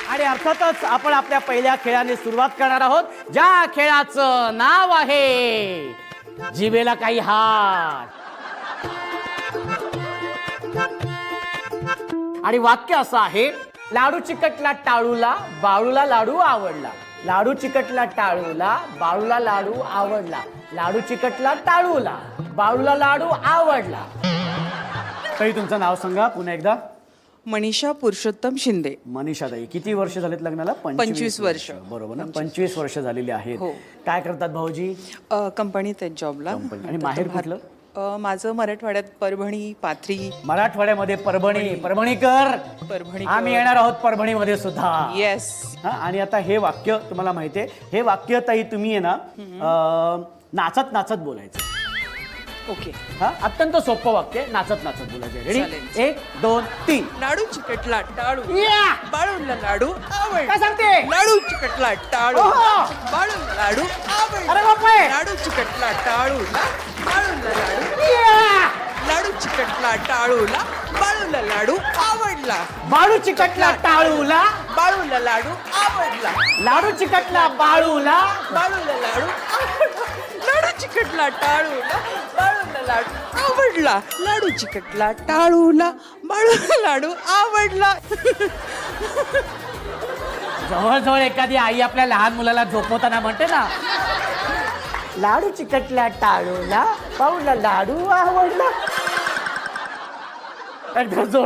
आणि अर्थातच आपण आपल्या पहिल्या खेळाने सुरुवात करणार आहोत, ज्या खेळाचं नाव आहे जिभेला काही हात. आणि वाक्य असं आहे, लाडू चिकटला टाळूला, बाळूला लाडू आवडला. लाडू चिकटला टाळूला, बाळूला लाडू आवडला. लाडू चिकटला टाळूला, बाळूला लाडू आवडला. ताई तुमचं नाव सांगा पुन्हा एकदा. मनीषा पुरुषोत्तम शिंदे. मनीषा ताई, किती वर्ष झालेत लग्नाला? 25 वर्ष. बरोबर ना, 25 वर्ष झालेली आहेत. हो. काय करतात भाऊजी? कंपनीत आहेत जॉबला. आणि माहेर कुठलं? माझं मराठवाड्यात परभणी, पाथरी. मराठवाड्यामध्ये परभणी. परभणीकर. परभणी. आम्ही येणार आहोत परभणीमध्ये सुद्धा. येस. आणि आता हे वाक्य तुम्हाला माहितीये, हे वाक्य ताई तुम्ही आहे ना नाचत नाचत बोलायचं. ओके. हा, अत्यंत सोपं वाक्य, नाचत नाचत बोलायचं. रेडी? चालेल. 1 2 3. लाडू चिकटला टाळू, या! बाळूला लाडू आवड. काय सांगते? लाडू चिकटला टाळू, ओहो! बाळूला लाडू आवड. अरे बापरे! लाडू चिकटला टाळूला, बाळूला लाडू. या! लाडू चिकटला टाळूला, बाळूला लाडू आवडला. बाळू चिकटला टाळूला, बाळूला लाडू आवडला. लाडू चिकटला बाळूला. बाळूला लाडू आवडला. लाडू चिकटला टाळूला, बाळूला लाडू आवडला. लाडू चिकटला टाळूला, बाळूला लाडू आवडला. जवळजवळ एखादी आई आपल्या लहान मुलाला झोपवताना म्हणते ना, लाडू चिकटला टाळूला, बाळूला लाडू आवडला. एकदा जोर